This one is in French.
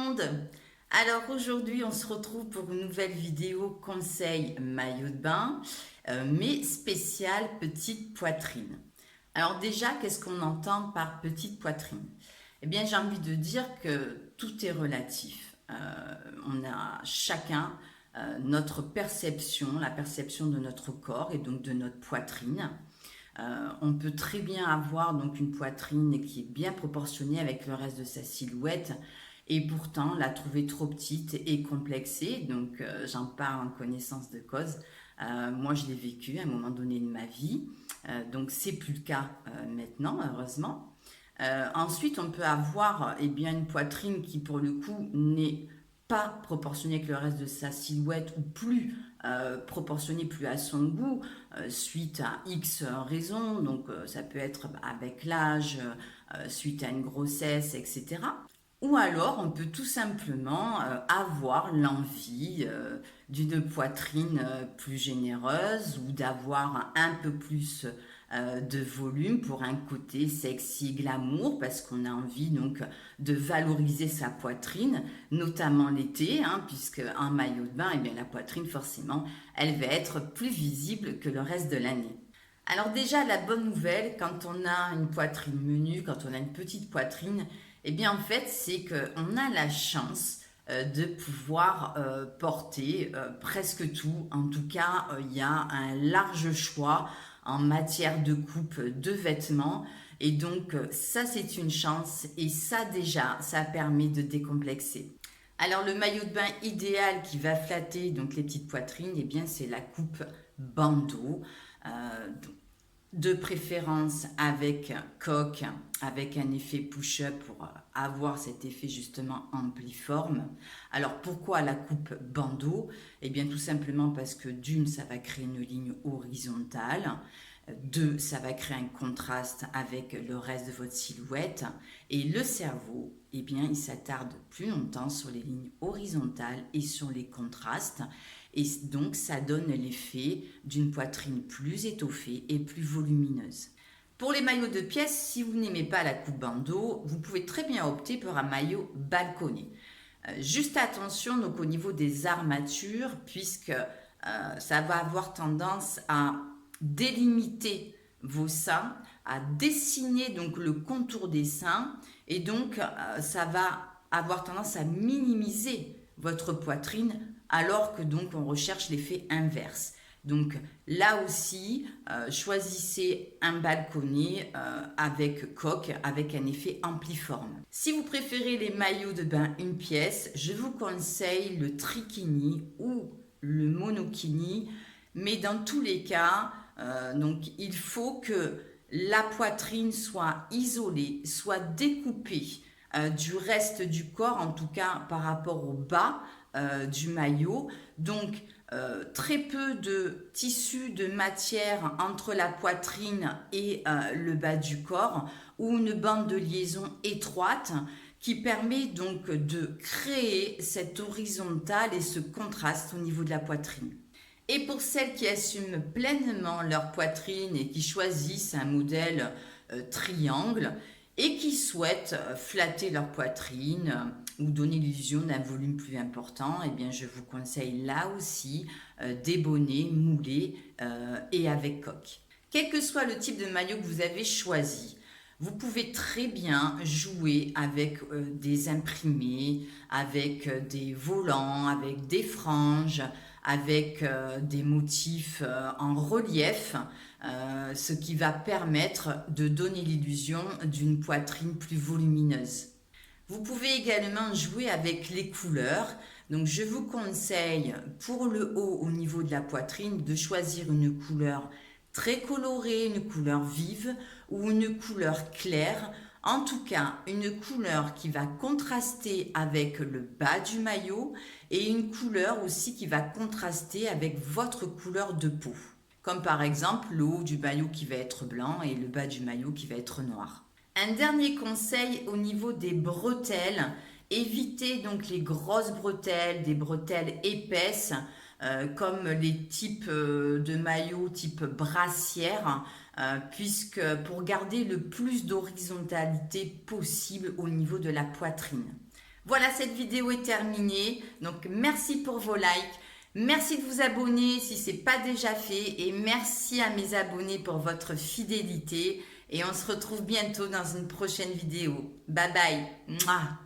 monde! Alors aujourd'hui on se retrouve pour une nouvelle vidéo conseil maillot de bain, mais spécial petite poitrine. Alors déjà, qu'est-ce qu'on entend par petite poitrine? Eh bien j'ai envie de dire que tout est relatif. On a chacun notre perception, la perception de notre corps et donc de notre poitrine. On peut très bien avoir donc une poitrine qui est bien proportionnée avec le reste de sa silhouette et pourtant la trouver trop petite et complexée. Donc j'en parle en connaissance de cause. Moi je l'ai vécu à un moment donné de ma vie, donc c'est plus le cas maintenant heureusement. Ensuite on peut avoir bien une poitrine qui pour le coup n'est pas proportionnée avec le reste de sa silhouette ou plus proportionnée plus à son goût suite à X raisons, donc ça peut être avec l'âge, suite à une grossesse, etc. Ou alors on peut tout simplement avoir l'envie d'une poitrine plus généreuse ou d'avoir un peu plus de volume pour un côté sexy glamour parce qu'on a envie donc de valoriser sa poitrine, notamment l'été, hein, puisque en maillot de bain, eh bien, la poitrine forcément, elle va être plus visible que le reste de l'année. Alors déjà, la bonne nouvelle, quand on a une poitrine menue, quand on a une petite poitrine, eh bien en fait, c'est qu'on a la chance de pouvoir porter presque tout. En tout cas, il y a un large choix en matière de coupe de vêtements. Et donc, ça, c'est une chance. Et ça, déjà, ça permet de décomplexer. Alors, le maillot de bain idéal qui va flatter donc les petites poitrines, eh bien, c'est la coupe bandeau. Euh, de préférence avec coque, avec un effet push-up pour avoir cet effet justement ampliforme. Alors pourquoi la coupe bandeau? Eh bien tout simplement parce que d'une, ça va créer une ligne horizontale. Deux, ça va créer un contraste avec le reste de votre silhouette. Et le cerveau, eh bien, il s'attarde plus longtemps sur les lignes horizontales et sur les contrastes. Et donc, ça donne l'effet d'une poitrine plus étoffée et plus volumineuse. Pour les maillots de pièces, si vous n'aimez pas la coupe bandeau, vous pouvez très bien opter pour un maillot balconné. Juste attention donc au niveau des armatures, puisque ça va avoir tendance à délimiter vos seins, à dessiner donc le contour des seins, et donc ça va avoir tendance à minimiser votre poitrine, alors que donc on recherche l'effet inverse. Donc là aussi, choisissez un balconnet avec coque, avec un effet ampliforme. Si vous préférez les maillots de bain une pièce, je vous conseille le trikini ou le monokini. Mais dans tous les cas, donc il faut que la poitrine soit isolée, soit découpée du reste du corps, en tout cas par rapport au bas du maillot. Donc très peu de tissu de matière entre la poitrine et le bas du corps, ou une bande de liaison étroite qui permet donc de créer cette horizontale et ce contraste au niveau de la poitrine. Et pour celles qui assument pleinement leur poitrine et qui choisissent un modèle triangle et qui souhaitent flatter leur poitrine ou donner l'illusion d'un volume plus important, eh bien je vous conseille là aussi des bonnets moulés et avec coque. Quel que soit le type de maillot que vous avez choisi, vous pouvez très bien jouer avec des imprimés, avec des volants, avec des franges, avec des motifs en relief, ce qui va permettre de donner l'illusion d'une poitrine plus volumineuse. Vous pouvez également jouer avec les couleurs. Donc je vous conseille pour le haut au niveau de la poitrine de choisir une couleur très colorée, une couleur vive ou une couleur claire. En tout cas, une couleur qui va contraster avec le bas du maillot et une couleur aussi qui va contraster avec votre couleur de peau. Comme par exemple le haut du maillot qui va être blanc et le bas du maillot qui va être noir. Un dernier conseil au niveau des bretelles. Évitez donc les grosses bretelles, des bretelles épaisses, comme les types de maillots type brassière, puisque pour garder le plus d'horizontalité possible au niveau de la poitrine. Voilà, cette vidéo est terminée. Donc, merci pour vos likes. Merci de vous abonner si ce n'est pas déjà fait. Et merci à mes abonnés pour votre fidélité. Et on se retrouve bientôt dans une prochaine vidéo. Bye bye. Mouah.